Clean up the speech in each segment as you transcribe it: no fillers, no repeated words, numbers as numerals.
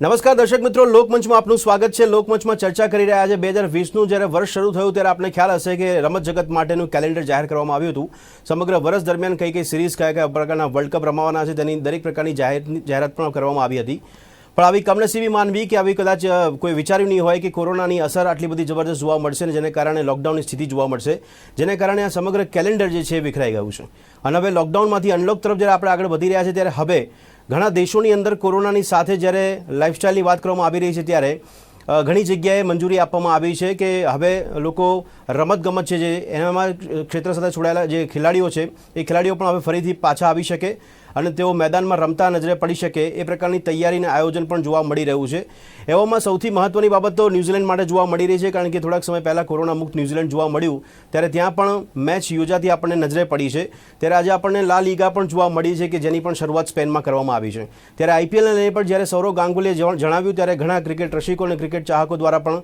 નમસ્કાર દર્શક મિત્રો, લોકમંચમાં આપનું સ્વાગત છે। લોકમંચમાં ચર્ચા કરી રહ્યા છે 2020નું જ્યારે વર્ષ શરૂ થયું ત્યારે આપને ખ્યાલ હશે કે રમત જગત માટેનું કેલેન્ડર જાહેર કરવામાં આવ્યું હતું। સમગ્ર વર્ષ દરમિયાન કઈ કઈ સિરીઝ કયા પ્રકારના વર્લ્ડ કપ રમાવાના છે તેની દરેક પ્રકારની જાહેરાત પણ કરવામાં આવી હતી। પણ આવી કમનસીબી માનવી કે આવી કદાચ કોઈ વિચાર્યું નહીં હોય કે કોરોનાની અસર આટલી બધી જબરદસ્ત જોવા મળશે ને જેને કારણે લોકડાઉનની સ્થિતિ જોવા મળશે, જેને કારણે આ સમગ્ર કેલેન્ડર જે છે વિખરાઈ ગયું છે। અને હવે લોકડાઉનમાંથી અનલોક તરફ જ્યારે આપણે આગળ વધી રહ્યા છે ત્યારે હવે ઘણા દેશોની અંદર કોરોનાની સાથે જ્યારે લાઇફસ્ટાઇલની વાત કરવામાં આવી રહી છે ત્યારે ઘણી જગ્યાએ મંજૂરી આપવામાં આવી છે કે હવે લોકો રમતગમત છે જે એનામાં ક્ષેત્ર સાથે જોડાયેલા જે ખેલાડીઓ છે એ ખેલાડીઓ પણ હવે ફરીથી પાછા આવી શકે અને તેઓ મેદાનમાં રમતા નજરે પડી શકે એ પ્રકારની તૈયારીને આયોજન પણ જોવા મળી રહ્યું છે। એવામાં સૌથી મહત્ત્વની બાબત તો ન્યૂઝીલેન્ડ માટે જોવા મળી રહી છે, કારણ કે થોડાક સમય પહેલાં કોરોના મુક્ત ન્યૂઝીલેન્ડ જોવા મળ્યું ત્યારે ત્યાં પણ મેચ યોજાતી આપણને નજરે પડી છે। ત્યારે આજે આપણને લા લીગા પણ જોવા મળી છે કે જેની પણ શરૂઆત સ્પેનમાં કરવામાં આવી છે। ત્યારે આઈપીએલને લઈને પણ જ્યારે સૌરવ ગાંગુલીએ જણાવ્યું ત્યારે ઘણા ક્રિકેટ રસિકો અને ક્રિકેટ ચાહકો દ્વારા પણ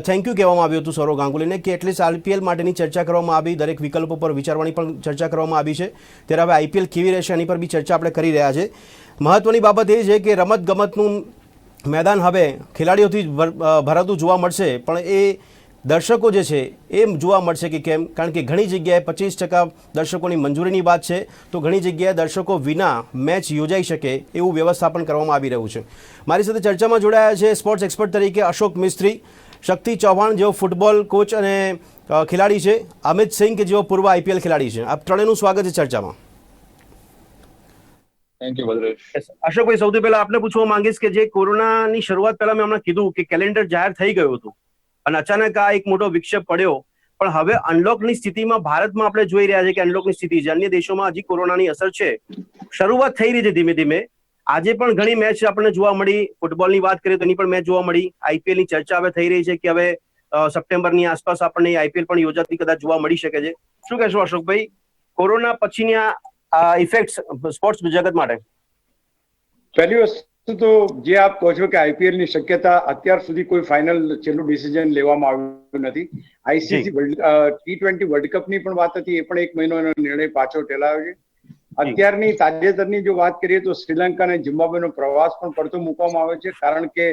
થેન્ક યુ કહેવામાં આવ્યું હતું સૌરવ ગાંગુલીને કે એટલીસ્ટ આઈપીએલ માટેની ચર્ચા કરવામાં આવી, દરેક વિકલ્પો પર વિચારવાની પણ ચર્ચા કરવામાં આવી છે। ત્યારે હવે આઈપીએલ કેવી રહેશે એની પર બી ચર્ચા આપણે કરી રહ્યા છે। મહત્વની બાબત એ છે કે રમતગમતનું મેદાન હવે ખેલાડીઓથી ભરાતું જોવા મળશે, પણ એ દર્શકો જે છે એ જોવા મળશે કે કેમ, કારણ કે ઘણી જગ્યાએ 25% દર્શકોની મંજૂરીની વાત છે તો ઘણી જગ્યાએ દર્શકો વિના મેચ યોજાઈ શકે એવું વ્યવસ્થાપન કરવામાં આવી રહ્યું છે। મારી સાથે ચર્ચામાં જોડાયા છે સ્પોર્ટ્સ એક્સપર્ટ તરીકે અશોક મિસ્ત્રી, શક્તિ ચૌહાણ જેઓ ફૂટબોલ કોચ અને ખેલાડી છે, અમિત સિંહ કે જેઓ પૂર્વ આઈપીએલ ખેલાડી છે। આપ ત્રણેયનું સ્વાગત છે ચર્ચામાં। Thank you Bhadresh. અશોકભાઈ, સૌથી પહેલા આપને પૂછવા માંગીશ કે જે કોરોનાની શરૂઆત પહેલા મેં હમણાં કીધું કે કેલેન્ડર જાહેર થઈ ગયું હતું અને અચાનક આ એક મોટો વિક્ષેપ પડ્યો, પણ હવે અનલોકની સ્થિતિમાં ભારતમાં આપણે જોઈ રહ્યા છે કે અનલોકની સ્થિતિ છે, અન્ય દેશોમાં હજી કોરોનાની અસર છે, શરૂઆત થઈ રહી છે ધીમે ધીમે। આજે પણ ઘણી મેચ આપણને જોવા મળી, ફૂટબોલની વાત કરીએ તો એની પણ મેચ જોવા મળી, આઈપીએલની ચર્ચા હવે થઈ રહી છે કે હવે સપ્ટેમ્બરની આસપાસ આપણને આઈપીએલ પણ યોજાતી કદાચ જોવા મળી શકે છે। શું કહેશો અશોકભાઈ, કોરોના પછીની આ ઇફેક્ટ સ્પોર્ટ્સ જગત માટે? પહેલી વસ્તુ તો જે આપ કહો છો કે આઈપીએલ ની શક્યતા અત્યાર સુધી કોઈ ફાઇનલ છેલ્લું ડિસિઝન લેવામાં આવ્યું નથી। આઈસીસી T20 વર્લ્ડ કપ ની પણ વાત હતી, એ પણ 1 મહિનાનો નિર્ણય પાછો ઠેલાયો છે। અત્યારની તાજેતરની જો વાત કરીએ તો શ્રીલંકા અને ઝિમ્બાબ્વેનો પ્રવાસ પણ પડતો મૂકવામાં આવ્યો છે, કારણ કે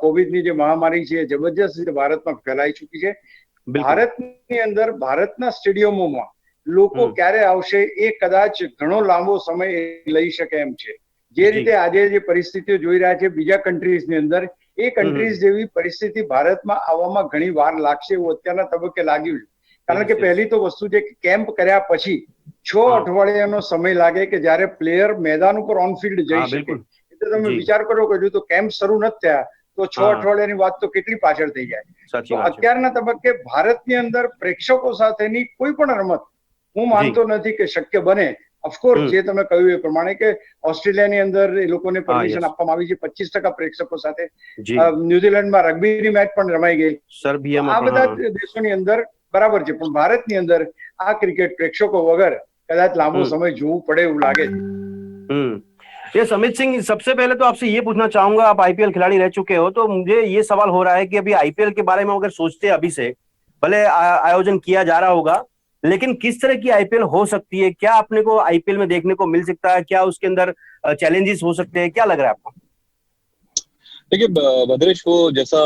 કોવિડની જે મહામારી છે જબરજસ્ત રીતે ભારતમાં ફેલાઈ ચૂકી છે। ભારતની અંદર ભારતના સ્ટેડિયમોમાં લોકો ક્યારે આવશે એ કદાચ ઘણો લાંબો સમય લઈ શકે એમ છે। જે રીતે આજે જે પરિસ્થિતિઓ જોઈ રહ્યા છે બીજા કન્ટ્રીઝની અંદર, એ કન્ટ્રીઝ જેવી પરિસ્થિતિ ભારતમાં આવવામાં ઘણી વાર લાગશે એવું અત્યારના તબક્કે લાગ્યું છે। કારણ કે પહેલી તો વસ્તુ છે કે કેમ્પ કર્યા પછી 6 અઠવાડિયાનો સમય લાગે કે જ્યારે પ્લેયર મેદાન ઉપર ઓન ફિલ્ડ જઈ શકે। એટલે તમે વિચાર કરો કે હજુ તો કેમ્પ શરૂ નથી થયા તો 6 અઠવાડિયાની વાત તો કેટલી પાછળ થઈ જાય। તો અત્યારના તબક્કે ભારતની અંદર પ્રેક્ષકો સાથેની કોઈ પણ રમત હું માનતો નથી કે શક્ય બને। ઓફકોર્સ જે તમે કહ્યું એ પ્રમાણે કે ઓસ્ટ્રેલિયાની અંદર એ લોકોને પરમિશન આપવામાં આવી છે 25% પ્રેક્ષકો સાથે, ન્યુઝીલેન્ડમાં રગ્બીની મેચ પણ રમાઈ ગઈ, આ બધા દેશોની અંદર બરાબર છે, પણ ભારતની અંદર આ ક્રિકેટ प्रेक्षकों वगैरह कदाच लांबो समय जोવું પડે એવું લાગે છે। ये समित सिंह, सबसे पहले तो आपसे ये पूछना चाहूंगा, आप आईपीएल खिलाड़ी रह चुके हो तो मुझे ये सवाल हो रहा है कि अभी आईपीएल के बारे में अगर सोचते हैं अभी से, भले आयोजन किया जा रहा होगा, लेकिन किस तरह की आईपीएल हो सकती है? क्या अपने को आईपीएल में देखने को मिल सकता है? क्या उसके अंदर चैलेंजेस हो सकते हैं? क्या लग रहा है आपको? देखिए भद्रेश, वो जैसा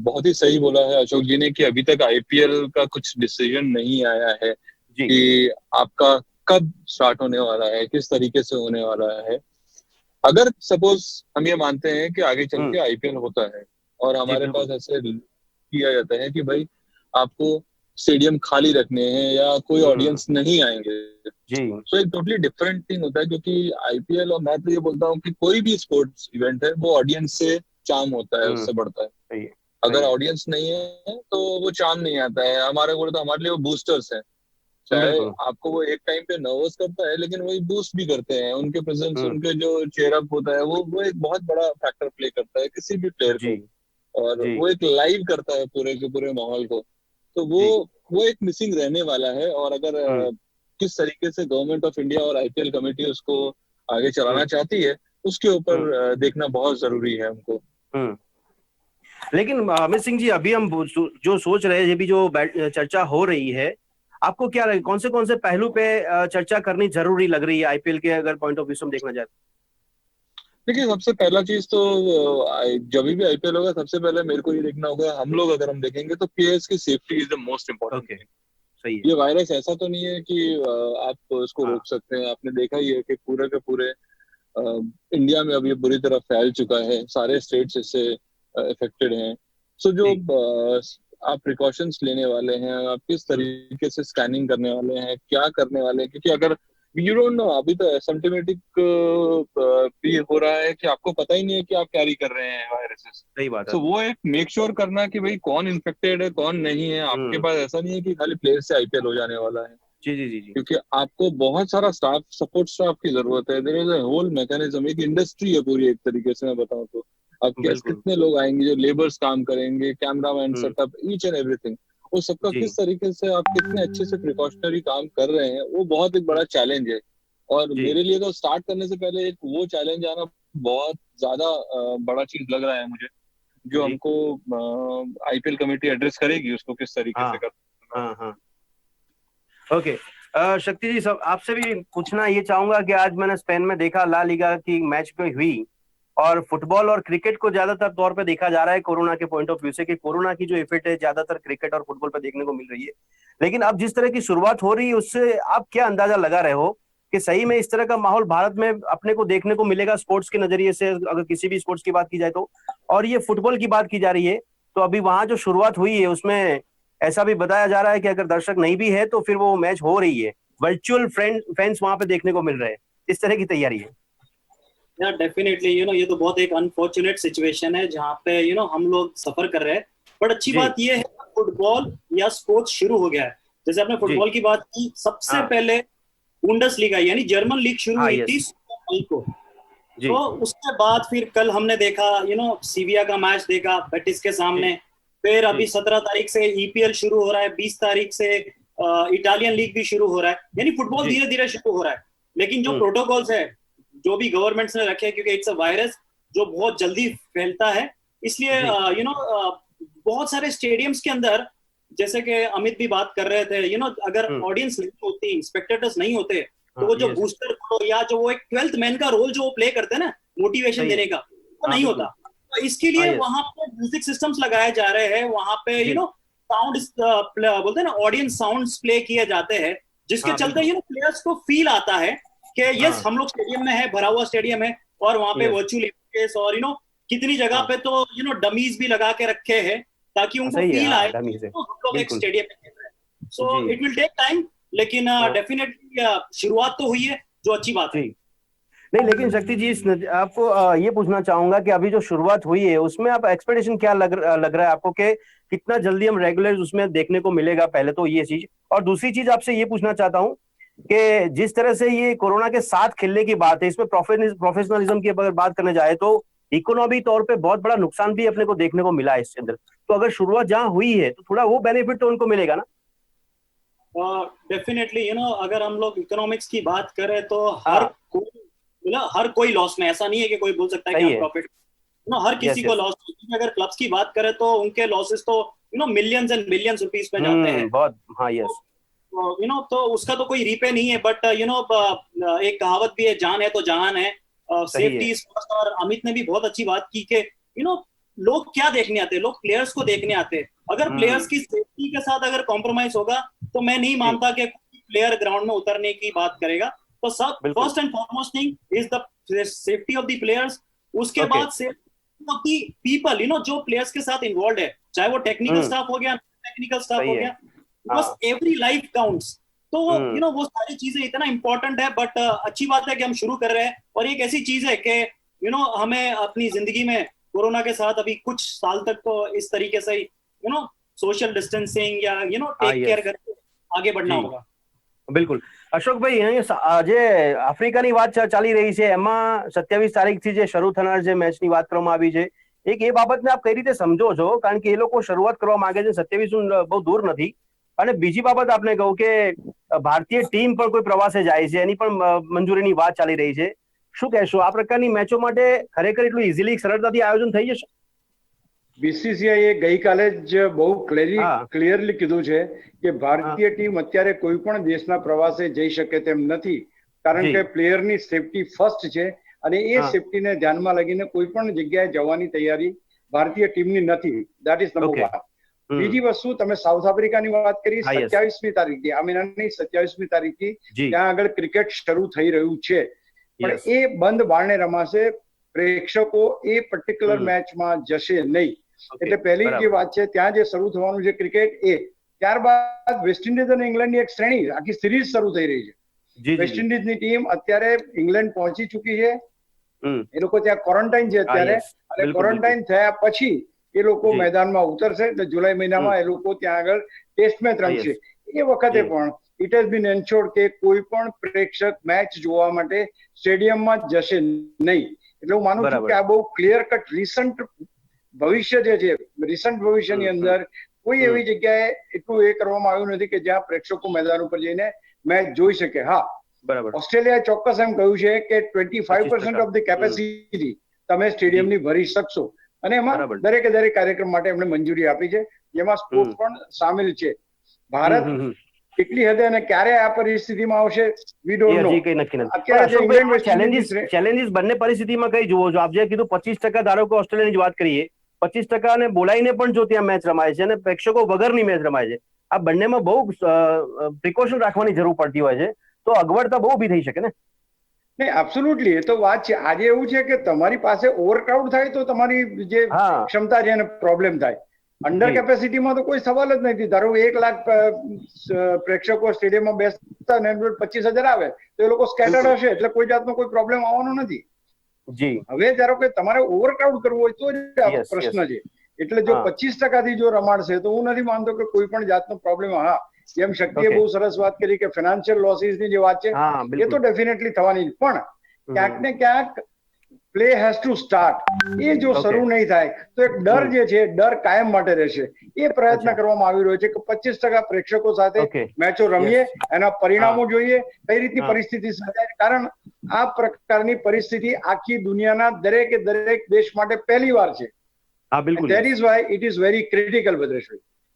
बहुत ही सही बोला है अशोक जी ने कि अभी तक आईपीएल का कुछ डिसीजन नहीं आया है कि आपका कब स्टार्ट होने वाला है, किस तरीके से होने वाला है। अगर सपोज हम ये मानते हैं कि आगे चल के आईपीएल होता है और हमारे पास ऐसे किया जाता है कि भाई आपको स्टेडियम खाली रखने हैं या कोई ऑडियंस नहीं आएंगे, तो एक टोटली डिफरेंट थिंग होता है। क्योंकि आईपीएल, और मैं तो ये बोलता हूँ कि कोई भी स्पोर्ट्स इवेंट है वो ऑडियंस से चार्म होता है, उससे बढ़ता है। अगर ऑडियंस नहीं है तो वो चार्म नहीं आता है। हमारे लिए वो बूस्टर्स है, चाहे आपको वो एक टाइम पे नर्वस करता है लेकिन वही बूस्ट भी करते हैं। उनके प्रेजेंस, उनके जो चेयर अप होता है वो एक बहुत बड़ा फैक्टर प्ले करता है किसी भी प्लेयर को, और वो एक लाइव करता है पूरे के पूरे माहौल को। तो वो एक मिसिंग रहने वाला है। और अगर किस तरीके से गवर्नमेंट ऑफ इंडिया और आईपीएल कमेटी उसको आगे चलाना चाहती है उसके ऊपर देखना बहुत जरूरी है हमको। लेकिन अमित सिंह जी, अभी हम जो सोच रहे हैं, अभी जो चर्चा हो रही है, आपको क्या लगे कौन से पहलू पे चर्चा करनी जरूरी लग रही है आईपीएल के अगर पॉइंट ऑफ व्यू से हम देखना चाहते? देखिए, सबसे पहला चीज तो जब भी आईपीएल होगा सबसे पहले मेरे को ये देखना होगा, हम लोग अगर हम देखेंगे तो प्लेयर्स की safety is the most important okay, thing. सही है। ये वायरस ऐसा तो नहीं है कि आप इसको हाँ, रोक सकते हैं। आपने देखा ही है कि पूरे के पूरे इंडिया में अब ये बुरी तरह फैल चुका है, सारे स्टेट्स इससे इफेक्टेड हैं। सो जो जी, आप प्रिकॉशंस लेने वाले हैं, आप किस तरीके से स्कैनिंग करने वाले हैं, क्या करने वाले हैं, क्योंकि अगर यू डोंट नो, अभी तो एसिम्प्टोमेटिक भी हो रहा है कि आपको पता ही नहीं है कि आप कैरी कर रहे हैं वायरसेस। सही बात है। सो वो एक मेक श्योर करना कि भाई कौन इन्फेक्टेड है कौन नहीं है। आपके हुँ, पास ऐसा नहीं है कि खाली प्लेयर से आईपीएल हो जाने वाला है, जी, जी, जी, जी। क्योंकि आपको बहुत सारा स्टाफ, सपोर्ट स्टाफ की जरूरत है। There is a whole mechanism, एक इंडस्ट्री है पूरी, एक तरीके से मैं बताऊं तो। अब बिल्कुल। कितने लोग आएंगे जो लेबर्स काम करेंगे, cameraman, hmm, setup, each and everything. वो सबका जी। किस तरीके से आप कितने अच्छे से प्रिकॉशनरी काम कर रहे हैं, वो बहुत एक बड़ा हुँ, चैलेंज है। और जी, मेरे लिए तो स्टार्ट करने से पहले एक वो चैलेंज आना बहुत ज्यादा बड़ा चीज लग रहा है मुझे, जो जी। हमको आईपीएल कमेटी एड्रेस करेगी उसको किस तरीके से हाँ, करना है। हाँ, हाँ। ओके। शक्ति जी, सब आपसे भी पूछना ये चाहूंगा कि आज मैंने स्पेन में देखा ला लीगा की मैच में हुई, और फुटबॉल और क्रिकेट को ज्यादातर तौर पे देखा जा रहा है कोरोना के पॉइंट ऑफ व्यू से, कि कोरोना की जो इफेक्ट है ज्यादातर क्रिकेट और फुटबॉल पे देखने को मिल रही है। लेकिन अब जिस तरह की शुरुआत हो रही है उससे आप क्या अंदाजा लगा रहे हो कि सही में इस तरह का माहौल भारत में अपने को देखने को मिलेगा स्पोर्ट्स के नजरिए से, अगर किसी भी स्पोर्ट्स की बात की जाए तो? और ये फुटबॉल की बात की जा रही है, तो अभी वहां जो शुरुआत हुई है उसमें ऐसा भी बताया जा रहा है कि अगर दर्शक नहीं भी है तो फिर वो मैच हो रही है, वर्चुअल फैंस वहां पे देखने को मिल रहे हैं। इस तरह की तैयारी है। या डेफिनेटली ये तो बहुत एक अनफॉर्चुनेट सिचुएशन है जहाँ पे हम लोग सफर कर रहे हैं। बट अच्छी जी, बात ये है कि फुटबॉल या स्पोर्ट्स शुरू हो गया है। जैसे आपने जी। फुटबॉल की बात की, सबसे हाँ, पहले बुंडसलीगा यानी जर्मन लीग शुरू हाँ, हुई थी यस। 16 मई को। जी, तो उसके बाद फिर कल हमने देखा सीविया का मैच देखा बेटिस के जी, सामने। फिर जी, अभी 17 तारीख से ईपीएल शुरू हो रहा है, 20 तारीख से इटालियन लीग भी शुरू हो रहा है, यानी फुटबॉल जी। धीरे धीरे शुरू हो रहा है। लेकिन जो हुँ, प्रोटोकॉल्स है, जो भी गवर्नमेंट्स ने रखे हैं, क्योंकि इट्स अ वायरस जो बहुत जल्दी फैलता है, इसलिए जी। बहुत सारे स्टेडियम्स के अंदर, जैसे कि अमित भी बात कर रहे थे, अगर हुँ, ऑडियंस नहीं होती, स्पेक्टेटर्स नहीं होते, तो हाँ, वो जो यस, बूस्टर या जो वो एक 12th मैन का रोल जो वो प्ले करते हैं ना, मोटिवेशन सही है। देने का, वो हाँ, नहीं बिल्कुल। होता। तो इसके हाँ, लिए यस। वहां पे म्यूजिक सिस्टम्स लगाए जा रहे हैं, वहां पे जी, साउंड बोलते हैं ना, ऑडियंस साउंड्स प्ले किए जाते हैं, जिसके हाँ, चलते बिल्कुल। प्लेयर्स को फील आता है कि यस, हाँ, हम लोग स्टेडियम में है, भरा हुआ स्टेडियम है, और वहां पे यस, वर्चुअल इंटरफेस और कितनी जगह हाँ। पे तो डमीज भी लगा के रखे हैं, ताकि उनको सही है, फील हाँ, आए डमी से। तो हम लोग एक बिल्कुल। स्टेडियम में खेल रहे हैं। सो जी, इट विल टेक टाइम, लेकिन हाँ, डेफिनेटली शुरुआत तो हुई है, जो अच्छी बात है। जी। नहीं, लेकिन शक्ति जी, आपको ये पूछना चाहूंगा कि अभी जो शुरुआत हुई है उसमें आप एक्सपेक्टेशन क्या लग रहा है आपको कि कितना जल्दी हम रेगुलर उसमें देखने को मिलेगा? पहले तो ये चीज, और दूसरी चीज आपसे ये पूछना चाहता हूँ कि जिस तरह से ये कोरोना के साथ खेलने की बात है, इसमें प्रोफेशनलिज्म की अगर बात करने जाए तो इकोनॉमी तौर पे बहुत बड़ा नुकसान भी अपने को देखने को मिला है इसके अंदर। तो अगर शुरुआत जहां हुई है तो थोड़ा वो बेनिफिट तो उनको मिलेगा ना? डेफिनेटली अगर हम लोग इकोनॉमिक्स की बात करें तो हाँ, हर कोई लॉस में, ऐसा नहीं है कि कोई बोल सकता है कि सही हम है। प्रॉफिट। हर यस, किसी को यस। लॉस। अगर क्लब्स की बात करें तो उनके लॉसेस तो मिलियंस एंड मिलियंस रुपीस में जाते हैं। बहुत, हाँ, यस। तो उसका तो कोई रीपे नहीं है, बट एक कहावत भी है, जान है तो जहान है। सही है। Safety is first. और अमित ने भी बहुत अच्छी बात की कि लोग क्या देखने आते हैं, लोग प्लेयर्स को देखने आते हैं। अगर प्लेयर्स हम्म, की सेफ्टी के साथ अगर कॉम्प्रोमाइज होगा, तो मैं नहीं जी, मानता कि प्लेयर ग्राउंड में उतरने की बात करेगा। तो सब बिल्कुल। First and foremost thing is the safety of the players. उसके ओके। बाद सेफ्टी ऑफ द पीपल, जो प्लेयर्स के साथ इन्वॉल्व है, चाहे वो टेक्निकल हम्म, स्टाफ हो गया, टेक्निकल स्टाफ सही हो है। गया, बिकॉज हाँ। Every life counts. तो हम्म, वो सारी चीजें इतना इंपॉर्टेंट है। बट अच्छी बात है कि हम शुरू कर रहे हैं, और एक ऐसी चीज है कि हमें अपनी जिंदगी में कोरोना के साथ अभी कुछ साल तक तो इस तरीके से सोशल डिस्टेंसिंग या हाँ, टेक केयर यस। करके आगे बढ़ना જી, होगा। બિલકુલ. અશોકભાઈ, અહીં જે આફ્રિકાની વાત ચાલી રહી છે એમાં 27 તારીખથી જે શરૂ થનાર જે મેચની વાત કરવામાં આવી છે, એક એ બાબતને આપ કઈ રીતે સમજો છો? કારણ કે એ લોકો શરૂઆત કરવા માંગે છે, 27 બહુ દૂર નથી. અને બીજી બાબત આપને કહું કે ભારતીય ટીમ પણ કોઈ પ્રવાસે જાય છે, એની પણ મંજૂરીની વાત ચાલી રહી છે. શું કહેશો? આ પ્રકારની મેચો માટે ખરેખર એટલું ઇઝીલી સરળતાથી આયોજન થઈ જશે? બીસીસીઆઈએ ગઈકાલે જ બહુ હા, ક્લિયરલી કીધું છે કે હા, ભારતીય ટીમ અત્યારે કોઈ પણ દેશના પ્રવાસે જઈ શકે તેમ નથી, કારણ જી, કે પ્લેયરની સેફટી ફર્સ્ટ છે અને એ હા. સેફટીને ધ્યાનમાં લઈને કોઈ પણ જગ્યાએ જવાની તૈયારી ભારતીય ટીમની નથી. That is number Okay. One. બીજી વસ્તુ, તમે સાઉથ આફ્રિકાની વાત કરી, હા, yes. 27મી તારીખથી, આ મહિનાની 27મી તારીખથી જી. ત્યાં આગળ ક્રિકેટ શરૂ થઈ રહ્યું છે, પણ Yes. એ બંધ બારણે રમાશે. પ્રેક્ષકો એ પર્ટિક્યુલર હમ. મેચમાં જશે નહીં. Okay. એટલે પહેલી જે બરાબર. વાત છે, ત્યાં જે શરૂ થવાનું છે ક્રિકેટ એ. ત્યારબાદ વેસ્ટ ઇન્ડિઝ અને ઇંગ્લેન્ડની એક શ્રેણી, આખી સિરીઝ શરૂ થઈ રહી છે. જી વેસ્ટ જી. ઇન્ડિઝની ટીમ અત્યારે ઇંગ્લેન્ડ પહોંચી ચૂકી છે. હમ. એ લોકો ત્યાં ક્વોરન્ટાઇન છે હા, અત્યારે, yes. અને બિલકુલ, ક્વોરન્ટાઇન થયા પછી એ લોકો જી. મેદાનમાં ઉતરશે. એટલે જુલાઈ મહિનામાં એ લોકો ત્યાં આગળ ટેસ્ટ મેચ હા, રમશે. yes. એ વખતે જી. પણ ઇટ હેઝ બીન એન્શ્યોર્ડ કે કોઈ પણ પ્રેક્ષક મેચ જોવા માટે સ્ટેડિયમમાં જશે નહીં. એટલે હું માનું છું બરાબર. કે આ બહુ ક્લિયર કટ રિસન્ટ ભવિષ્ય જે છે, રિસન્ટ ભવિષ્યની હમ, અંદર કોઈ હમ. એવી જગ્યાએ એટલું એ કરવામાં આવ્યું નથી કે જ્યાં પ્રેક્ષકો મેદાન ઉપર જઈને મેચ જોઈ શકે. હા, બરાબર. ઓસ્ટ્રેલિયાએ ચોક્કસ એમ કહ્યું છે કે 25% 25%. ઓફ ધ કેપેસિટી તમે સ્ટેડિયમની ભરી શકશો, અને એમાં બરાબર. દરેકે દરેક કાર્યક્રમ માટે એમણે મંજૂરી આપી છે, જેમાં સ્પોર્ટ્સ પણ સામેલ છે. ભારત કેટલી હદે અને ક્યારે આ પરિસ્થિતિમાં આવશે, વી એ ડોન્ટ નો. હજી કઈ નક્કી નથી. પણ અત્યારે જે ઇંગ્લેન્ડ વેસ્ટ ચેલેન્જીસ ઇન્ડિઝની ચેલેન્જીસ બંને પરિસ્થિતિમાં કઈ જુઓ છો આપ? જે કીધું 25%, ધારો કે ઓસ્ટ્રેલિયાની જ વાત કરીએ, 25% ને બોલાઈને પણ જો ત્યાં મેચ રમાય છે અને પ્રેક્ષકો વગરની મેચ રમાય છે, આ બંનેમાં બહુ પ્રિકોશન રાખવાની જરૂર પડતી હોય છે, તો અગવડતા બહુ ઊભી થઈ શકે ને. નહીં, એબ્સોલ્યુટલી, એ તો વાત છે. આજે એવું છે કે તમારી પાસે ઓવરક્રાઉડ થાય તો તમારી જે હા. ક્ષમતા છે એને પ્રોબ્લેમ થાય. અંડર જી. કેપેસિટીમાં તો કોઈ સવાલ જ નથી. ધારો 1 લાખ પ્રેક્ષકો સ્ટેડિયમમાં બેસતા ને 25,000 આવે તો એ લોકો સ્કેટર્ડ બિલકુલ. હશે, એટલે કોઈ જાતનો કોઈ પ્રોબ્લેમ આવવાનો નથી. જી. હવે ધારો કે તમારે ઓવરક્રાઉડ કરવું હોય તો જ આ Yes, પ્રશ્ન yes. છે. એટલે જો હા. 25% જો રમાડશે તો હું નથી માનતો કે કોઈ પણ જાતનો પ્રોબ્લેમ. હા, જેમ શક્તિએ Okay. બહુ સરસ વાત કરી કે ફાઇનાન્શિયલ લોસીસની જે વાત છે હા, એ તો બિલકુલ. ડેફિનેટલી થવાની જ. પણ ક્યાંક હમ. ને ક્યાંક પ્લે હેઝ ટુ સ્ટાર્ટ. એ જો Okay. શરૂ નહીં થાય તો એક ડર હમ. જે છે, ડર કાયમ માટે રહેશે. એ પ્રયત્ન અચ્છા. કરવામાં આવી રહ્યો છે કે 25% પ્રેક્ષકો સાથે Okay. મેચો રમીએ, Yes. એના પરિણામો જોઈએ, કઈ રીતની હા. પરિસ્થિતિ સર્જાય. કારણ આ પ્રકારની પરિસ્થિતિ આખી દુનિયાના દરેકે દરેક દેશ માટે પહેલી વાર છે. हाँ बिल्कुल that yes. Is why it is very critical, Bhadresh.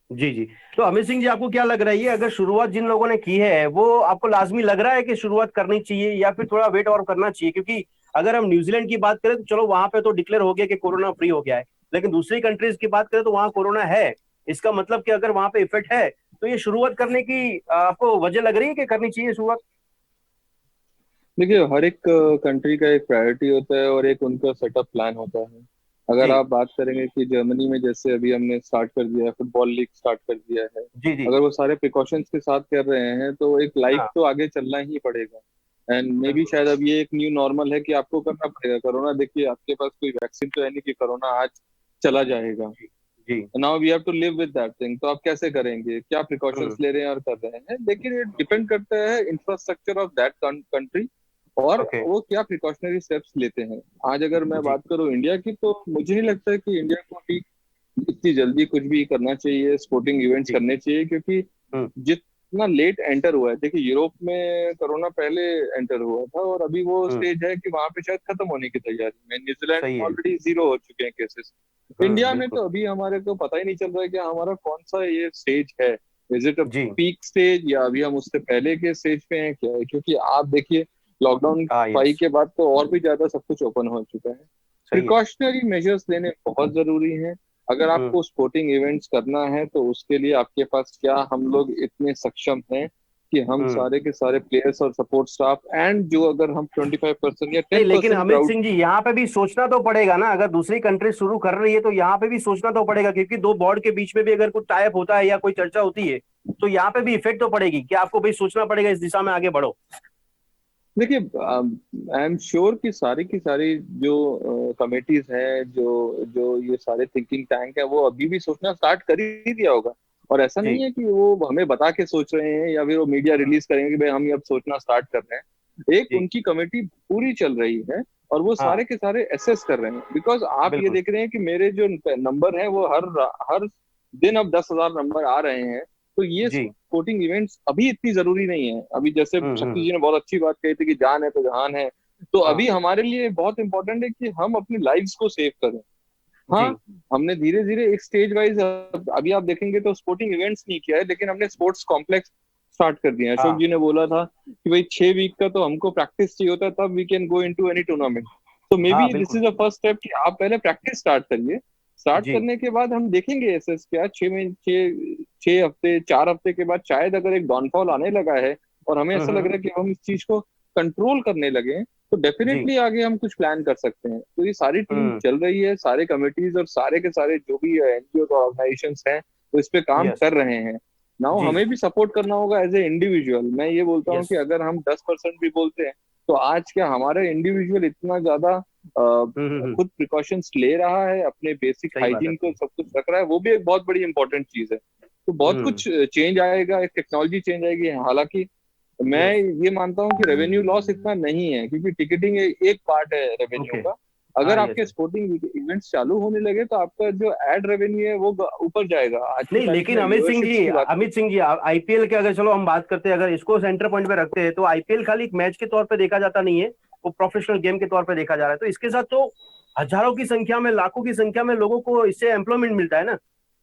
जी जी। तो अमित सिंह जी, आपको क्या लग रहा है, ये अगर शुरुआत जिन लोगों ने की है वो आपको लाजमी लग रहा है कि शुरुआत करनी चाहिए या फिर थोड़ा वेट और करना चाहिए? क्योंकि अगर हम न्यूजीलैंड की बात करें तो चलो वहां पे तो डिक्लेयर हो गया कि कोरोना फ्री हो गया है, लेकिन दूसरी कंट्रीज की बात करें तो वहां कोरोना है। इसका मतलब कि अगर वहां पे इफेक्ट है तो ये शुरुआत करने की आपको वजह लग रही है कि करनी चाहिए शुरुआत? देखिए, हर एक कंट्री का एक प्रायोरिटी होता है और एक उनका सेटअप प्लान होता है। अगर जी आप बात करेंगे कि जर्मनी में जैसे अभी हमने स्टार्ट कर दिया है, फुटबॉल लीग स्टार्ट कर दिया है, जी जी। अगर वो सारे प्रिकॉशंस के साथ कर रहे हैं तो एक लाइफ हाँ तो आगे चलना ही पड़ेगा। एंड मे बी बिल्कुल। शायद अब ये एक न्यू नॉर्मल है कि आपको करना पड़ेगा। कोरोना, देखिए आपके पास कोई वैक्सीन तो है नहीं कि कोरोना आज चला जाएगा। जी जी। Now we have to live with that thing. तो आप कैसे करेंगे, क्या प्रिकॉशंस हम्म। ले रहे हैं और कर रहे हैं, लेकिन ये डिपेंड करता है इंफ्रास्ट्रक्चर ऑफ दैट कंट्री और ओके। वो क्या प्रिकॉशनरी स्टेप्स लेते हैं। आज अगर मैं जी बात करूं इंडिया की, तो मुझे नहीं लगता है कि इंडिया को अभी इतनी जल्दी कुछ भी करना चाहिए, स्पोर्टिंग इवेंट्स जी। करने चाहिए, क्योंकि हम्म। जितना लेट एंटर हुआ है, देखिए यूरोप में कोरोना पहले एंटर हुआ था और अभी वो हम्म। स्टेज है कि वहां पे शायद खत्म होने की तैयारी में। न्यूजीलैंड सही में है। ऑलरेडी 0 हो चुके हैं केसेस। इंडिया में बिल्कुल। तो अभी हमारे को पता ही नहीं चल रहा है कि हमारा कौन सा ये स्टेज है। इज इट अ जी पीक स्टेज या अभी हम उससे पहले के स्टेज पे हैं, क्या है? क्योंकि आप देखिए लॉकडाउन हाँ 5 यस। के बाद तो और भी ज्यादा सब कुछ ओपन हो चुका है। सही है। प्रिकॉशनरी मेजर्स लेने बहुत जरूरी हैं। अगर हम्म। आपको स्पोर्टिंग इवेंट्स करना है तो उसके लिए आपके पास क्या हम लोग इतने सक्षम हैं कि हम हम्म। सारे के सारे प्लेयर्स और सपोर्ट स्टाफ एंड जो अगर हम 25% या नहीं, लेकिन 10% अमित क्राउड। सिंह जी, यहाँ पे भी सोचना तो पड़ेगा ना। अगर दूसरी कंट्री शुरू कर रही है तो यहाँ पे भी सोचना तो पड़ेगा, क्योंकि दो बोर्ड के बीच में भी अगर कुछ टाइप होता है या कोई चर्चा होती है तो यहाँ पे भी इफेक्ट तो पड़ेगी। क्या आपको भी सोचना पड़ेगा इस दिशा में आगे बढ़ो? देखिए, आई एम श्योर कि सारी की सारी जो कमेटीज हैं, जो जो ये सारे थिंकिंग टैंक है, वो अभी भी सोचना स्टार्ट कर ही दिया होगा। और ऐसा जी। नहीं है कि वो हमें बता के सोच रहे हैं या फिर वो मीडिया हम्म। रिलीज करेंगे कि भाई हम ये अब सोचना स्टार्ट कर रहे हैं। एक जी। उनकी कमेटी पूरी चल रही है और वो हाँ सारे के सारे एसेस कर रहे हैं। बिकॉज आप ये बिल्कुल। देख रहे हैं कि मेरे जो नंबर है वो हर दिन अब 10,000 नंबर आ रहे हैं। तो ये जी। स्पोर्टिंग इवेंट्स अभी इतनी जरूरी नहीं है। अभी जैसे शक्ति जी ने बहुत अच्छी बात कही थी कि जान है तो जहान है। तो हाँ अभी हमारे लिए बहुत इंपॉर्टेंट है कि हम अपनी लाइव्स को सेव करें। जी। हाँ, हमने धीरे धीरे एक स्टेज वाइज, अभी आप देखेंगे तो स्पोर्टिंग इवेंट्स नहीं किया है, लेकिन हमने स्पोर्ट्स कॉम्प्लेक्स स्टार्ट कर दिए हैं। अशोक जी ने बोला था कि भाई 6 वीक का तो हमको प्रैक्टिस चाहिए होता है, तब we can go into any tournament. तो maybe this is the first step कि आप पहले प्रैक्टिस स्टार्ट करिए। स्टार्ट जी। करने के बाद हम देखेंगे एसएस क्या 6 हफ्ते 4 हफ्ते के बाद शायद अगर एक डाउनफॉल आने लगा है और हमें ऐसा लग रहा है कि हम इस चीज को कंट्रोल करने लगे, तो जी। डेफिनेटली आगे हम कुछ प्लान कर सकते हैं। तो ये सारी टीम हम्म। चल रही है, सारे कमिटीज और सारे के सारे जो भी एनजीओ और ऑर्गेनाइजेशंस हैं वो इस पे काम यस। कर रहे हैं। नाउ जी। हमें भी सपोर्ट करना होगा एज ए इंडिविजुअल। मैं ये बोलता हूँ यस। कि अगर हम 10% भी बोलते हैं, तो आज क्या हमारे इंडिविजुअल इतना ज्यादा खुद प्रिकॉशंस ले रहा है, अपने बेसिक सही बात है हाइजीन को आपकी। सब कुछ रख रहा है, वो भी एक बहुत बड़ी इंपॉर्टेंट चीज है। तो बहुत हम्म। कुछ चेंज आएगा, एक टेक्नोलॉजी चेंज आएगी। हालांकि मैं यस। ये मानता हूँ कि रेवेन्यू लॉस इतना नहीं है, क्योंकि टिकटिंग एक पार्ट है रेवेन्यू ओके। का। अगर हाँ, यस। आपके स्पोर्टिंग इवेंट्स चालू होने लगे तो आपका जो एड रेवेन्यू है वो ऊपर जाएगा। आज की नहीं, तारीख लेकिन में व्यूअरशिप्स की बात अमित सिंह जी, आईपीएल के अगर चलो हम बात करते हैं, अगर इसको सेंटर पॉइंट पे रखते हैं, तो आईपीएल खाली एक मैच के तौर पे देखा जाता नहीं है, वो प्रोफेशनल गेम के तौर पे देखा जा रहा है। तो इसके साथ तो हजारों की संख्या में, लाखों की संख्या में लोगों को इससे एम्प्लॉयमेंट मिलता है ना।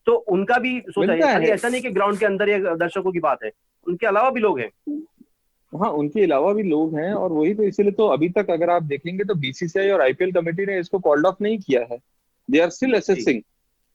तो उनका भी सोचा है, मिलता खाली है। ऐसा नहीं कि ग्राउंड के अंदर या दर्शकों की बात है, उनके अलावा भी लोग हैं। हाँ, उनके अलावा भी लोग हैं, और वही तो इसीलिए तो अभी तक अगर आप देखेंगे तो बीसीसीआई और आईपीएल कमेटी ने इसको कॉल्ड ऑफ नहीं किया है। दे आर स्टिल जी। असेसिंग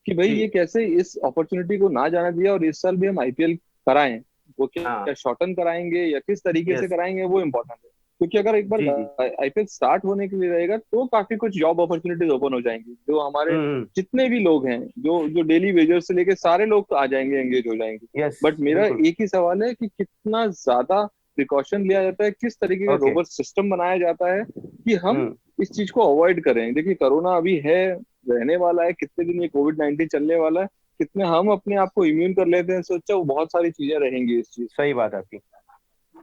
कि भाई जी। ये कैसे इस अपॉर्चुनिटी को ना जाने दिया और इस साल भी हम आईपीएल कराएं। वो हाँ। क्या शॉर्टन कराएंगे या किस तरीके से यस। कराएंगे वो इम्पोर्टेंट है। क्योंकि अगर एक बार जी। जी। आईपीएल स्टार्ट होने के लिए रहेगा तो काफी कुछ जॉब अपॉर्चुनिटीज ओपन हो जाएंगी। जो हमारे हम्म। जितने भी लोग हैं, जो जो डेली वेजर से लेके सारे लोग तो आ जाएंगे, एंगेज हो जाएंगे। यस। बट मेरा बिल्कुल। एक ही सवाल है कि कितना ज्यादा प्रिकॉशन लिया जाता है, किस तरीके का ओके। रोबोट सिस्टम बनाया जाता है कि हम हम्म। इस चीज को अवॉइड करें। देखिए कोरोना अभी है, रहने वाला है, कितने दिन ये कोविड-19 चलने वाला है, कितने हम अपने आप को इम्यून कर लेते हैं, सोचा वो बहुत सारी चीजें रहेंगी इस चीज में। सही बात है आपकी।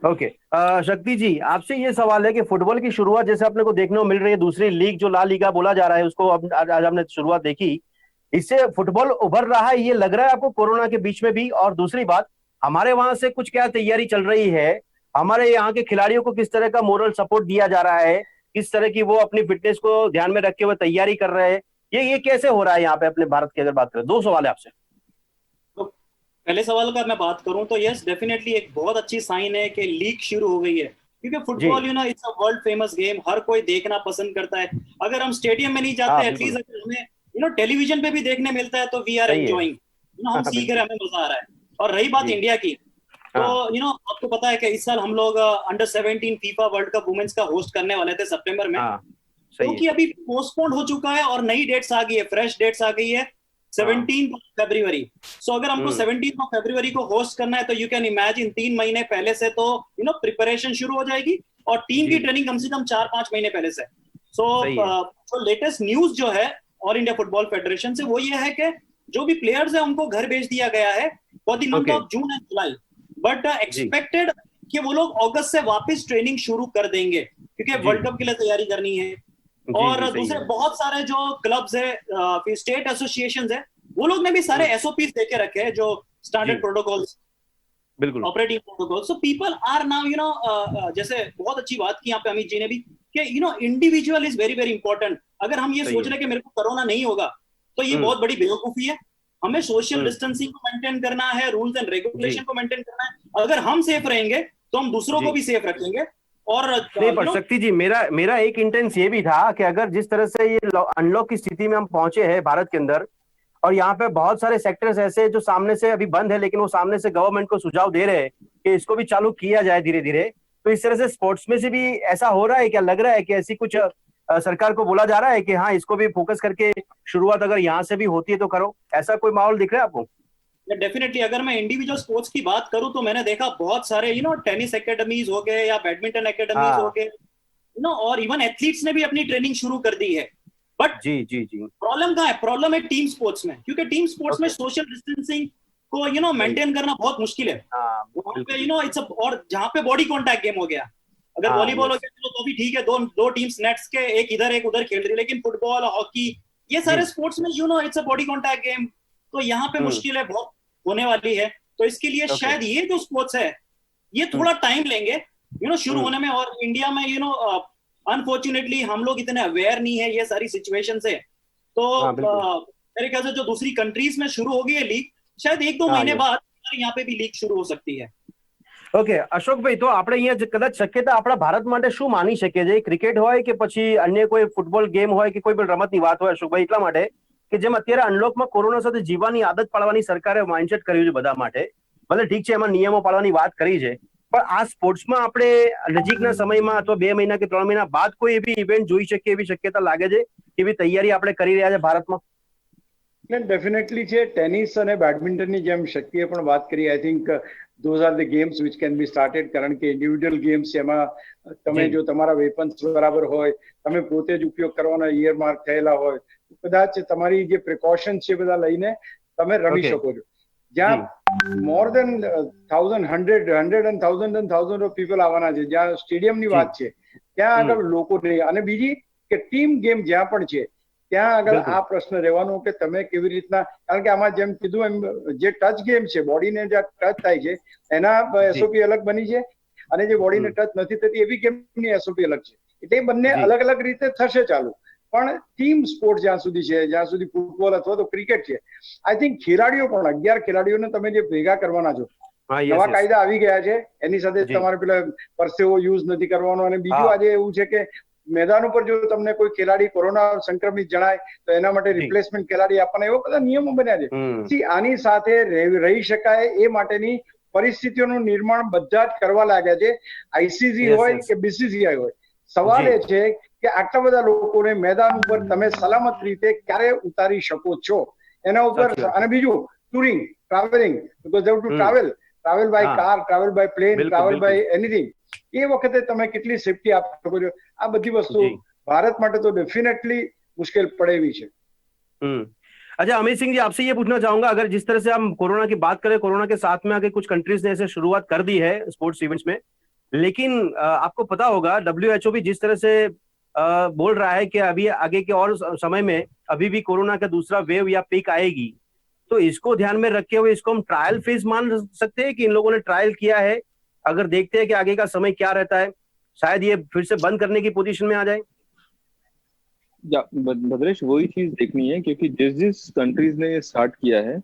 ओके। शक्ति जी, आपसे ये सवाल है कि फुटबॉल की शुरुआत जैसे अपने को देखने को मिल रही है, दूसरी लीग जो ला लीगा बोला जा रहा है उसको अब आज हमने शुरुआत देखी, इससे फुटबॉल उभर रहा है, ये लग रहा है आपको कोरोना के बीच में भी? और दूसरी बात, हमारे वहां से कुछ क्या तैयारी चल रही है? हमारे यहाँ के खिलाड़ियों को किस तरह का मोरल सपोर्ट दिया जा रहा है? किस तरह की वो अपनी फिटनेस को ध्यान में रखे हुए तैयारी कर रहे हैं? ये कैसे हो रहा है यहाँ पे अपने भारत की अगर बात करें? दो सवाल है आपसे। तो पहले सवाल का मैं बात करूं तो यस डेफिनेटली एक बहुत अच्छी साइन है कि लीग शुरू हो गई है, क्योंकि जी। Football it's a world famous game, हर कोई देखना पसंद करता है। अगर हम स्टेडियम में नहीं हाँ, जाते, बिल्कुल। एटलीस्ट अगर हमें टेलीविजन पे भी देखने मिलता है तो वी आर सही है। एंजॉइंग, हम हाँ, सीख रहे बिल्कुल। हैं, हमें मजा आ रहा है। और रही बात जी। इंडिया की, तो हाँ। आपको पता है कि इस साल हम लोग under 17 FIFA World Cup women's का होस्ट करने वाले थे सितंबर में, हाँ, जो सही है। कि अभी पोस्टपोन्ड हो चुका है और नई डेट्स आ गई है, फ्रेश डेट्स आ गई है, हाँ। 17 फरवरी। सो अगर हमको हम्म। 17 फरवरी को होस्ट करना है तो यू कैन इमेजिन 3 महीने पहले से तो प्रिपरेशन शुरू हो जाएगी, और टीम जी। की ट्रेनिंग कम से कम 4-5 महीने पहले से। सो सही है। जो लेटेस्ट न्यूज जो है ऑल इंडिया फुटबॉल फेडरेशन से, वो ये है कि जो भी प्लेयर्स है उनको घर भेज दिया गया है for the month okay. Of June and July, but जी। एक्सपेक्टेड कि वो लोग अगस्त से वापस ट्रेनिंग शुरू कर देंगे, क्योंकि जी। वर्ल्ड कप के लिए तैयारी करनी है। जी। जी, और सही दूसरे है। बहुत सारे जो क्लब्स है, फिर स्टेट एसोसिएशंस है, वो लोग ने भी सारे हम्म। एसओपीज देके रखे हैं, जो स्टैंडर्ड जी। प्रोटोकॉल्स, बिल्कुल। Operating protocol. So people are now जैसे बहुत अच्छी बात की यहाँ पे अमित जी ने भी कि individual is very very important. अगर हम ये सही सोच है। रहे कि मेरे को कोरोना नहीं होगा, तो ये हम्म। बहुत बड़ी बेवकूफी है। हमें सोशल हम्म। डिस्टेंसिंग को मेंटेन करना है, रूल्स एंड जी। रेगुलेशन को मेंटेन करना है। अगर हम सेफ रहेंगे तो हम दूसरों को जी। भी सेफ रखेंगे। और नहीं, पर शक्ति जी, मेरा मेरा एक इंटेंस ये भी था कि अगर जिस तरह से ये अनलॉक की स्थिति में हम पहुंचे हैं भारत के अंदर, और यहाँ पे बहुत सारे सेक्टर्स ऐसे जो सामने से अभी बंद है, लेकिन वो सामने से गवर्नमेंट को सुझाव दे रहे हैं कि इसको भी चालू किया जाए धीरे धीरे, तो इस तरह से स्पोर्ट्स में से भी ऐसा हो रहा है क्या? लग रहा है कि ऐसी कुछ सरकार को बोला जा रहा है कि हाँ, इसको भी फोकस करके शुरुआत अगर यहाँ से भी होती है तो करो, ऐसा कोई माहौल दिख रहा है आपको? डेफिनेटली अगर मैं इंडिविजुअल स्पोर्ट्स की बात करूं तो मैंने देखा बहुत सारे टेनिस एकेडमीज हो गए या बैडमिंटन एकेडमीज हो हाँ। गए, और इवन एथलीट्स ने भी अपनी ट्रेनिंग शुरू कर दी है। But ji. Ji. Ji. Problem कहाँ है? प्रॉब्लम है टीम स्पोर्ट्स में, क्योंकि टीम स्पोर्ट्स में ओके। सोशल डिस्टेंसिंग को सही। मेंटेन करना बहुत मुश्किल है। हाँ, वहां बिल्कुल पे बिल्कुल। इट्स और जहां पे बॉडी कांटेक्ट गेम हो गया, अगर हाँ। वॉलीबॉल हो यस। गया चलो तो भी ठीक है, दो दो टीम्स नेट्स के एक इधर एक उधर खेल रही है, लेकिन फुटबॉल हॉकी ये सारे जी। स्पोर्ट्स में it's a body contact game, तो यहाँ पे हम्म। मुश्किल है बहुत होने वाली है। तो इसके लिए ओके। शायद ये जो स्पोर्ट्स है ये हम्म। थोड़ा टाइम लेंगे शुरू हम्म। होने में। और इंडिया में अनफॉर्चुनेटली हम लोग इतने अवेयर नहीं है ये सारी सिचुएशन से। तो हाँ, बिल्कुल। मेरे ख्याल से जो दूसरी कंट्रीज में शुरू होगी है लीग, शायद 1-2 हाँ। महीने यस। बाद यहाँ पे भी लीग शुरू हो सकती है। ઓકે અશોકભાઈ, તો આપણે અહીંયા કદાચ શક્યતા આપણા ભારત માટે શું માની શકીએ છીએ? ક્રિકેટ હોય કે પછી અન્ય કોઈ ફૂટબોલ ગેમ હોય કે કોઈ પણ રમતની વાત હોય અશોકભાઈ, એટલા માટે કે જેમ અત્યારે અનલોકમાં કોરોના સાથે જીવવાની આદત પાડવાની સરકારે માઇન્ડસેટ કર્યું છે બધા માટે, ભલે ઠીક છે એમાં નિયમો પાડવાની વાત કરી છે, પણ આ સ્પોર્ટ્સમાં આપણે નજીકના સમયમાં અથવા 2 મહિના કે 3 મહિના બાદ કોઈ એવી ઇવેન્ટ જોઈ શકીએ એવી શક્યતા લાગે છે? એવી તૈયારી આપણે કરી રહ્યા છે ભારતમાં? ડેફિનેટલી છે. ટેનિસ અને બેડમિન્ટનની જેમ શક્તિએ પણ વાત કરી, I think those are the games which can be started, કારણ કે ઇન્ડિવિડ્યુઅલ ગેમ્સ એમાં તમે જો તમારા વેપન્સ બરાબર હોય, તમે પોતે જ ઉપયોગ કરવાના ઇયર માર્ક થયેલા હોય, કદાચ તમારી જે પ્રિકોશન્સ છે બધા લઈને તમે રમી શકો છો. જ્યાં મોર દેન 1,000 ઓફ પીપલ આવવાના છે, જ્યાં સ્ટેડિયમની વાત છે, ત્યાં આગળ લોકો નહીં. અને બીજી કે ટીમ ગેમ જ્યાં પણ છે ત્યાં આગળ આ પ્રશ્ન રહેવાનો કે તમે કેવી રીતના, કારણ કે આમાં જેમ કીધું એમ જે ટચ ગેમ છે, બોડીને જે ટચ થાય છે એના એસઓપી અલગ બની છે, અને જે બોડીને ટચ નથી થતી એવી ગેમની એસઓપી અલગ છે. એટલે બંને અલગ અલગ રીતે થશે ચાલુ. પણ ટીમ સ્પોર્ટ જ્યાં સુધી છે, જ્યાં સુધી ફૂટબોલ અથવા તો ક્રિકેટ છે, આઈ થિંક ખેલાડીઓ પણ 11 ખેલાડીઓને તમે જે ભેગા કરવાના છો, નવા કાયદા આવી ગયા છે, એની સાથે તમારે પેલા પરસેવો યુઝ નથી કરવાનો. અને બીજું આજે એવું છે કે મેદાન ઉપર જો તમને કોઈ ખેલાડી કોરોના સંક્રમિત જણાય તો એના માટે રિપ્લેસમેન્ટ ખેલાડી આપવાના એવા બધા નિયમો બન્યા છે. આની સાથે રહી શકાય એ માટેની પરિસ્થિતિઓનું નિર્માણ બધા જ કરવા લાગ્યા છે, આઈસીસી હોય કે બીસીસીઆઈ હોય. સવાલ એ છે કે આટલા બધા લોકોને મેદાન ઉપર તમે સલામત રીતે ક્યારે ઉતારી શકો છો એના ઉપર. અને બીજું touring, travelling, because they to travel by car, travel by plane, travel by anything, એ વખતે તમે કેટલી સેફટી આપી શકો છો? આ બધી વસ્તુ भारत માટે तो डेफिनेटली मुश्किल पड़ेगी है। अच्छा अमित सिंह जी, आपसे ये पूछना चाहूंगा, अगर जिस तरह से हम कोरोना की बात करें, कोरोना के साथ में आके कुछ कंट्रीज ने ऐसे शुरुआत कर दी है स्पोर्ट्स इवेंट्स में, लेकिन आपको पता होगा WHO भी जिस तरह से बोल रहा है कि अभी आगे के और समय में अभी भी कोरोना का दूसरा वेव या पीक आएगी, तो इसको ध्यान में रखे हुए इसको हम ट्रायल फेज मान सकते हैं कि इन लोगों ने ट्रायल किया है? अगर देखते हैं कि आगे का समय क्या रहता है, शायद ये फिर से बंद करने की पोजीशन में आ जाए। भद्रेश, वही चीज देखनी है, क्योंकि जिस जिस कंट्रीज ने स्टार्ट किया है,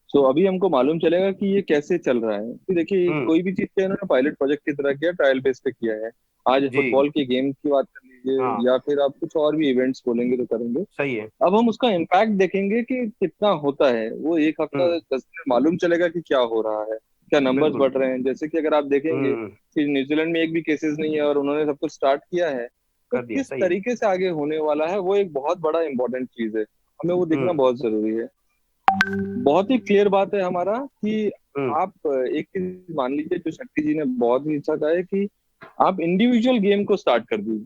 तो अभी हमको मालूम चलेगा कि ये कैसे चल रहा है। तो देखिए, कोई भी चीज इन्होंने पायलट प्रोजेक्ट की तरह किया, ट्रायल बेस पे किया है। आज फुटबॉल की गेम की बात कर लीजिए, या फिर आप कुछ और भी इवेंट्स बोलेंगे तो करेंगे, सही है। अब हम उसका इम्पैक्ट देखेंगे कि कितना होता है। वो 1 हफ्ता 10 दिन मालूम चलेगा कि क्या हो रहा है, क्या नंबर्स बढ़ रहे हैं। जैसे कि अगर आप देखेंगे कि न्यूजीलैंड में एक भी केसेस नहीं है और उन्होंने सब कुछ स्टार्ट किया है, तो किस तरीके से आगे होने वाला है वो एक बहुत बड़ा इंपॉर्टेंट चीज है, हमें वो देखना बहुत जरूरी है। बहुत ही क्लियर बात है हमारा कि आप एक चीज मान लीजिए, जो शक्ति जी ने बहुत ही अच्छा कहा है कि आप इंडिविजुअल गेम को स्टार्ट कर दीजिए।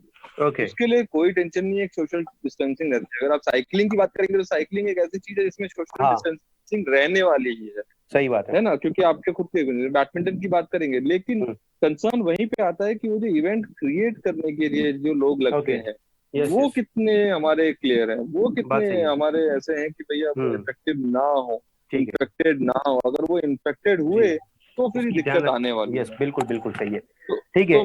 उसके लिए कोई टेंशन नहीं है, एक सोशल डिस्टेंसिंग रहती है। अगर आप साइकिलिंग की बात करेंगे तो साइकिलिंग एक ऐसी चीज है जिसमें सोशल डिस्टेंसिंग रहने वाली ही है। सही बात है ना, क्योंकि आपके खुद के बैडमिंटन की बात करेंगे, लेकिन कंसर्न वहीं पे आता है कि वो जो इवेंट क्रिएट करने के लिए जो लोग लगते हैं, वो कितने हमारे क्लियर हैं, वो कितने हमारे ऐसे हैं कि भैया वो इफेक्टिव ना हो, इन्फेक्टेड ना हो। अगर वो इन्फेक्टेड हुए तो फिर दिक्कत आने वाली है। बिल्कुल बिल्कुल सही है, ठीक है। तो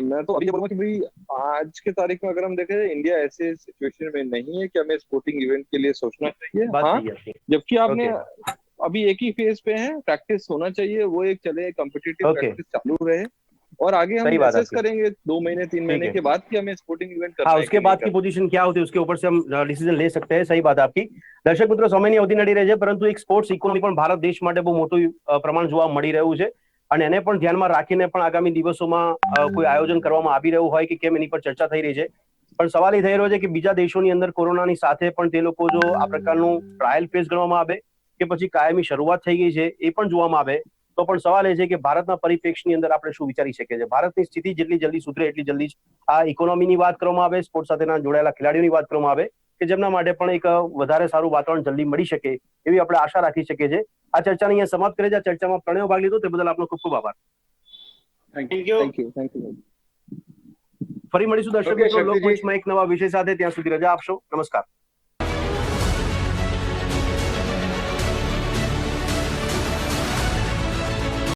मैं तो अभी ये बोलूंगा कि भाई आज के तारीख में अगर हम देखें, इंडिया ऐसे सिचुएशन में नहीं है कि हमें स्पोर्टिंग इवेंट के लिए सोचना चाहिए। हाँ, जबकि आपने अभी एक ही फेज पे है, प्रैक्टिस होना चाहिए, वो एक चले, कॉम्पिटिटिव प्रैक्टिस चालू रहे, और आगे हम असेस करेंगे 2 महीने 3 महीने के बाद कि हमें स्पोर्टिंग इवेंट करना है। उसके बाद की पोजीशन क्या होती है उसके ऊपर से हम डिसीजन ले सकते हैं। सही बात है आपकी। દર્શક મિત્રો, સમયની અવધિ નડી રહી છે, પરંતુ એક સ્પોર્ટ્સ ઇકોનોમી પણ ભારત દેશ માટે બહુ મોટું પ્રમાણ જોવા મળી રહ્યું છે, અને એને પણ ધ્યાનમાં રાખીને પણ આગામી દિવસોમાં કોઈ આયોજન કરવામાં આવી રહ્યું હોય કે કેમ એની પર ચર્ચા થઈ રહી છે। પણ સવાલ એ થઈ રહ્યો છે કે બીજા દેશોની અંદર કોરોનાની સાથે પણ તે લોકો જો આ પ્રકારનું ટ્રાયલ ફેઝ ગણવામાં આવે કે પછી કાયમી શરૂઆત થઈ ગઈ છે એ પણ જોવામાં આવે, તો પણ સવાલ એ છે કે ભારતના પરિપ્રેક્ષની અંદર આપણે શું વિચારી શકીએ છીએ। ભારતની સ્થિતિ જેટલી જલ્દી સુધરે એટલી જલ્દી જ આ ઇકોનોમીની વાત કરવામાં આવે, સ્પોર્ટ સાથેના જોડાયેલા ખેલાડીઓની વાત કરવામાં આવે કે જેમના માટે પણ એક વધારે સારું વાતાવરણ જલ્દી મળી શકે એવી આપણે આશા રાખી શકીએ છીએ। આ ચર્ચાને અહીંયા સમાપ્ત કરીએ। આ ચર્ચામાં પ્રણવ ભાગ લીધો તે બદલ આપનો ખૂબ ખૂબ આભાર। Thank you. ફરી મળીશું દર્શક મિત્રો લોકમંચમાં એક નવા વિષય સાથે, ત્યાં સુધી રજા આપશો। નમસ્કાર।